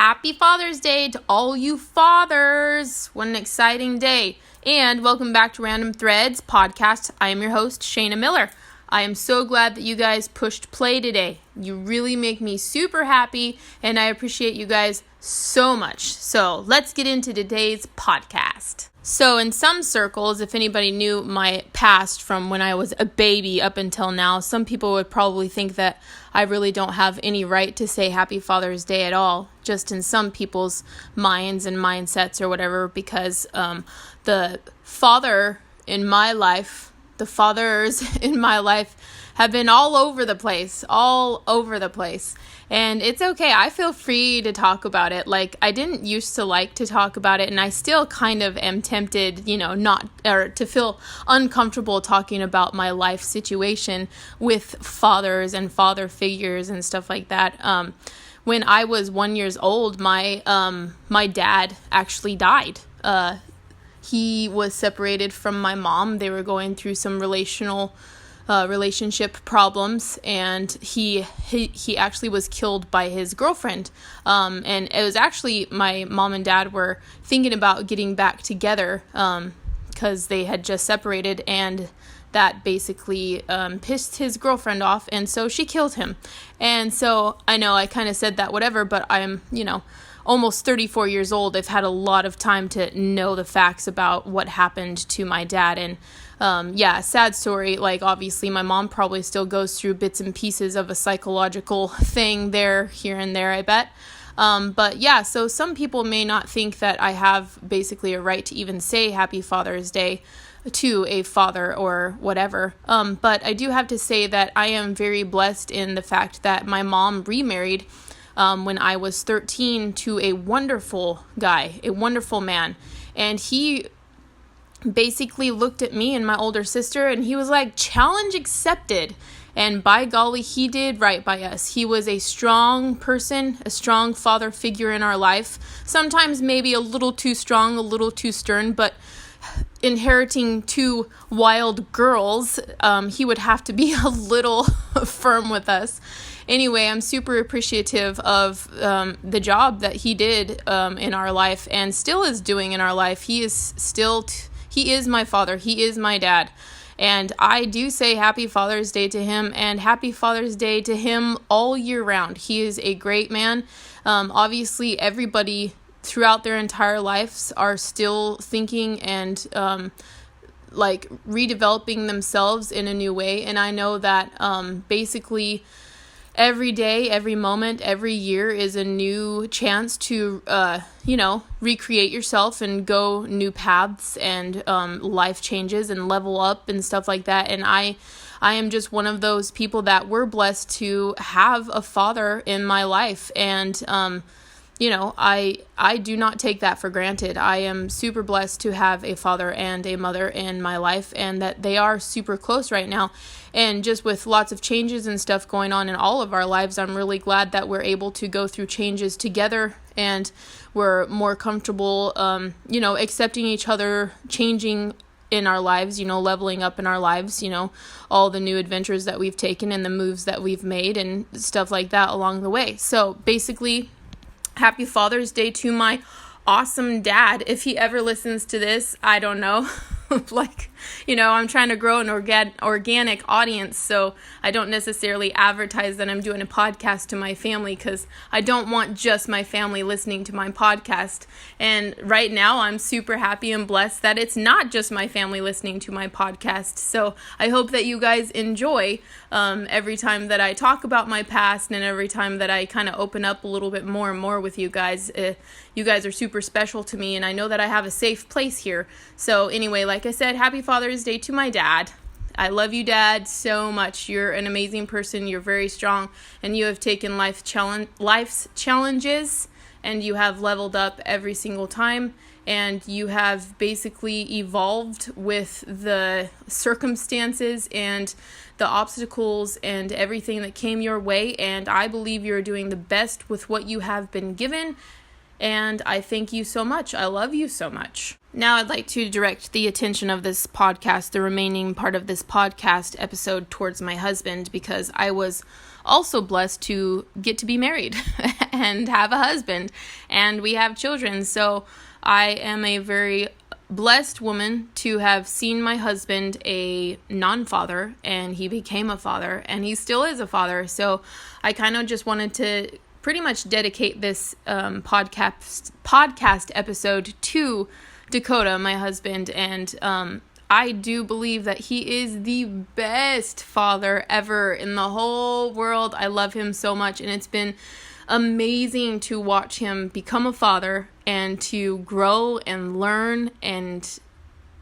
Happy Father's Day to all you fathers. What an exciting day. And welcome back to Random Threadz podcast. I am your host, Shayna Miller. I am so glad that you guys pushed play today. You really make me super happy, and I appreciate you guys so much. So let's get into today's podcast. So in some circles, if anybody knew my past from when I was a baby up until now, some people would probably think that I really don't have any right to say Happy Father's Day at all, just in some people's minds and mindsets or whatever, because the fathers in my life have been all over the place. And it's okay. I feel free to talk about it. Like, I didn't used to like to talk about it, and I still kind of am tempted, to feel uncomfortable talking about my life situation with fathers and father figures and stuff like that. When I was 1 year old, my dad actually died. He was separated from my mom. They were going through some relationship problems, and he actually was killed by his girlfriend. And it was actually my mom and dad were thinking about getting back together because they had just separated, and that basically pissed his girlfriend off, and so she killed him. And so I know I kind of said that whatever, but I'm, almost 34 years old. I've had a lot of time to know the facts about what happened to my dad. And sad story. Like, obviously my mom probably still goes through bits and pieces of a psychological thing there, here and there, I bet. So some people may not think that I have basically a right to even say Happy Father's Day to a father or whatever. But I do have to say that I am very blessed in the fact that my mom remarried when I was 13 to a wonderful guy, a wonderful man. And he basically looked at me and my older sister, and he was like, challenge accepted. And by golly, he did right by us. He was a strong person, a strong father figure in our life. Sometimes maybe a little too strong, a little too stern, but inheriting two wild girls, he would have to be a little firm with us. Anyway, I'm super appreciative of the job that he did in our life and still is doing in our life. He is my father. He is my dad. And I do say Happy Father's Day to him, and Happy Father's Day to him all year round. He is a great man. Obviously, everybody throughout their entire lives are still thinking and redeveloping themselves in a new way. And I know that basically every day, every moment, every year is a new chance to, recreate yourself and go new paths, and life changes and level up and stuff like that. And I am just one of those people that we're blessed to have a father in my life. And, I do not take that for granted. I am super blessed to have a father and a mother in my life, and that they are super close right now. And just with lots of changes and stuff going on in all of our lives, I'm really glad that we're able to go through changes together, and we're more comfortable, accepting each other, changing in our lives, leveling up in our lives, all the new adventures that we've taken and the moves that we've made and stuff like that along the way. So basically, Happy Father's Day to my awesome dad. If he ever listens to this, I don't know. I'm trying to grow an organic audience, so I don't necessarily advertise that I'm doing a podcast to my family, because I don't want just my family listening to my podcast. And right now, I'm super happy and blessed that it's not just my family listening to my podcast. So I hope that you guys enjoy every time that I talk about my past, and every time that I kind of open up a little bit more and more with you guys. You guys are super special to me, and I know that I have a safe place here. So anyway, like I said, Happy Father's Day to my dad. I love you, Dad, so much. You're an amazing person. You're very strong, and you have taken life's challenges, and you have leveled up every single time, and you have basically evolved with the circumstances and the obstacles and everything that came your way, and I believe you're doing the best with what you have been given. And I thank you so much. I love you so much. Now I'd like to direct the attention of this podcast, the remaining part of this podcast episode, towards my husband, because I was also blessed to get to be married and have a husband, and we have children. So I am a very blessed woman to have seen my husband a non-father, and he became a father, and he still is a father. So I kind of just wanted to pretty much dedicate this podcast episode to Dakota, my husband, and I do believe that he is the best father ever in the whole world. I love him so much, and it's been amazing to watch him become a father and to grow and learn and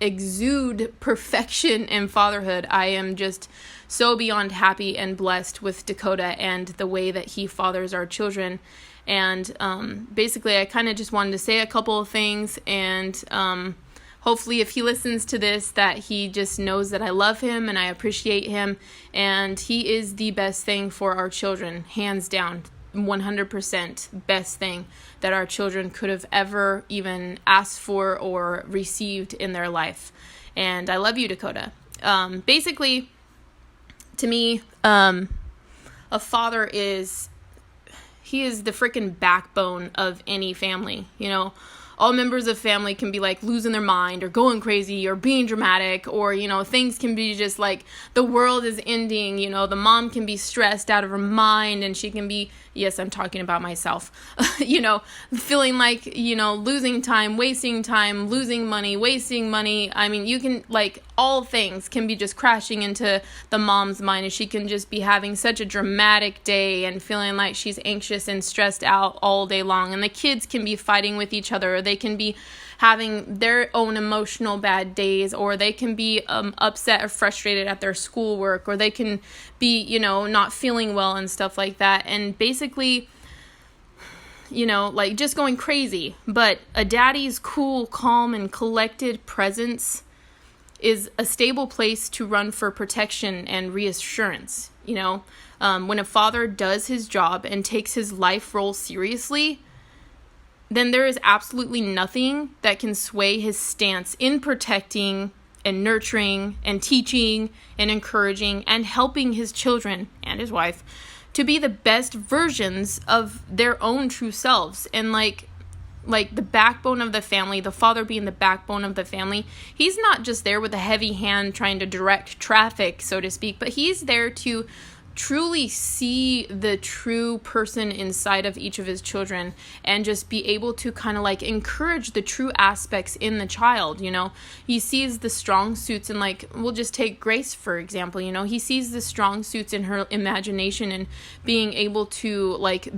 exude perfection in fatherhood. I am just so beyond happy and blessed with Dakota and the way that he fathers our children. And basically, I kind of just wanted to say a couple of things, and hopefully if he listens to this, that he just knows that I love him and I appreciate him, and he is the best thing for our children, hands down. 100% best thing that our children could have ever even asked for or received in their life. And I love you, Dakota. Basically, to me, a father is the freaking backbone of any family. You know, all members of family can be like losing their mind or going crazy or being dramatic, or, you know, things can be just like the world is ending. You know, the mom can be stressed out of her mind, and she can be, yes, I'm talking about myself, you know, feeling like, you know, losing time, losing money, wasting money. I mean, you can, like, all things can be just crashing into the mom's mind, and she can just be having such a dramatic day and feeling like she's anxious and stressed out all day long. And the kids can be fighting with each other, or they can be having their own emotional bad days, or they can be upset or frustrated at their schoolwork, or they can be, you know, not feeling well and stuff like that. And basically, you know, like just going crazy. But a daddy's cool, calm, and collected presence is a stable place to run for protection and reassurance. You know, when a father does his job and takes his life role seriously, then there is absolutely nothing that can sway his stance in protecting and nurturing and teaching and encouraging and helping his children and his wife to be the best versions of their own true selves. And like the backbone of the family, the father being the backbone of the family, he's not just there with a heavy hand trying to direct traffic, so to speak, but he's there to truly see the true person inside of each of his children and just be able to kind of like encourage the true aspects in the child. You know, he sees the strong suits, and like, we'll just take Grace for example. You know, he sees the strong suits in her imagination and being able to like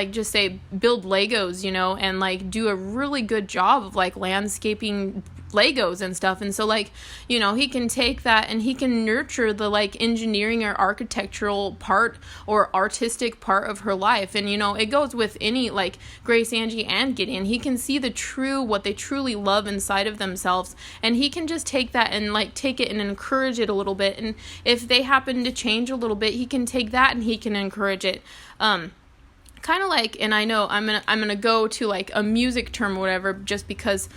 just say build Legos, you know, and like do a really good job of like landscaping Legos and stuff. And so, like, you know, he can take that and he can nurture the like engineering or architectural part or artistic part of her life. And, you know, it goes with any, like, Grace, Angie, and Gideon. He can see what they truly love inside of themselves, and he can just take that and like take it and encourage it a little bit. And if they happen to change a little bit, he can take that and he can encourage it. Kind of like, and I know I'm gonna go to like a music term or whatever, just because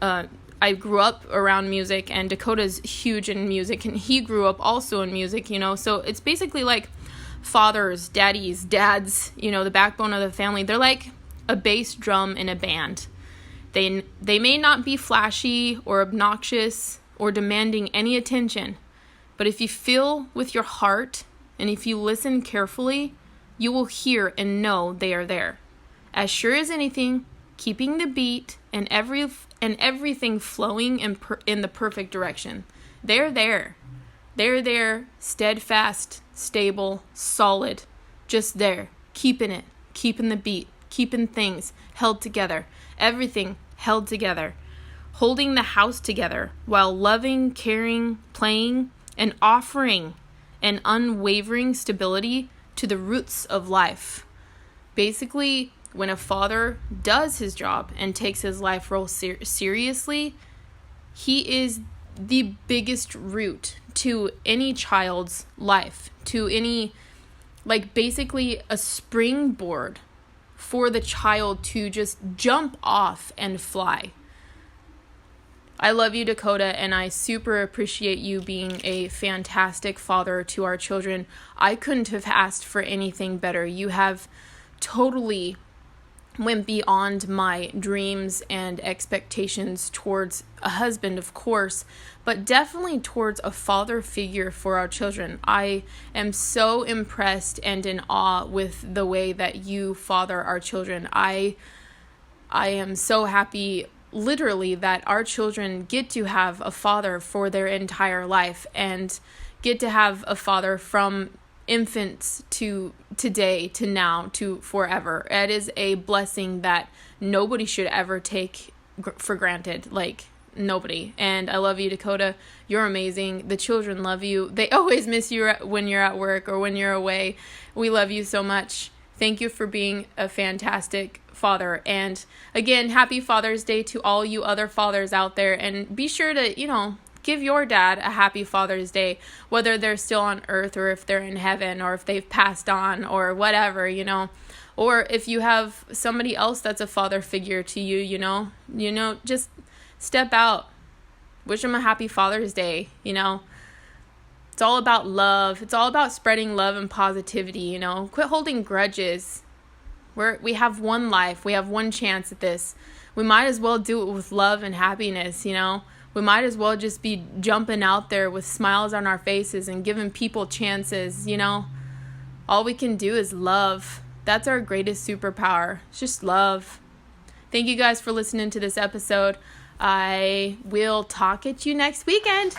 I grew up around music, and Dakota's huge in music, and he grew up also in music, you know. So it's basically like fathers, dads, you know, the backbone of the family. They're like a bass drum in a band. They may not be flashy or obnoxious or demanding any attention, but if you feel with your heart and if you listen carefully, you will hear and know they are there. As sure as anything, keeping the beat and everything flowing in the perfect direction. They're there. They're there, steadfast, stable, solid, just there, keeping the beat, keeping things held together, everything held together, holding the house together while loving, caring, playing, and offering an unwavering stability to the roots of life. Basically, when a father does his job and takes his life role seriously, he is the biggest root to any child's life, to any, like, basically a springboard for the child to just jump off and fly. I love you, Dakota, and I super appreciate you being a fantastic father to our children. I couldn't have asked for anything better. You have totally went beyond my dreams and expectations towards a husband, of course, but definitely towards a father figure for our children. I am so impressed and in awe with the way that you father our children. I am so happy, literally, that our children get to have a father for their entire life and get to have a father from infants to today, to now, to forever. It is a blessing that nobody should ever take for granted. Like, nobody. And I love you, Dakota. You're amazing. The children love you. They always miss you when you're at work or when you're away. We love you so much. Thank you for being a fantastic father. And again, happy Father's Day to all you other fathers out there. And be sure to, give your dad a happy Father's Day, whether they're still on earth or if they're in heaven or if they've passed on or whatever, or if you have somebody else that's a father figure to you, just step out, wish them a happy Father's Day. It's all about love. It's all about spreading love and positivity. Quit holding grudges. We have one life. We have one chance at this. We might as well do it with love and happiness. We might as well just be jumping out there with smiles on our faces and giving people chances, All we can do is love. That's our greatest superpower. It's just love. Thank you guys for listening to this episode. I will talk at you next weekend.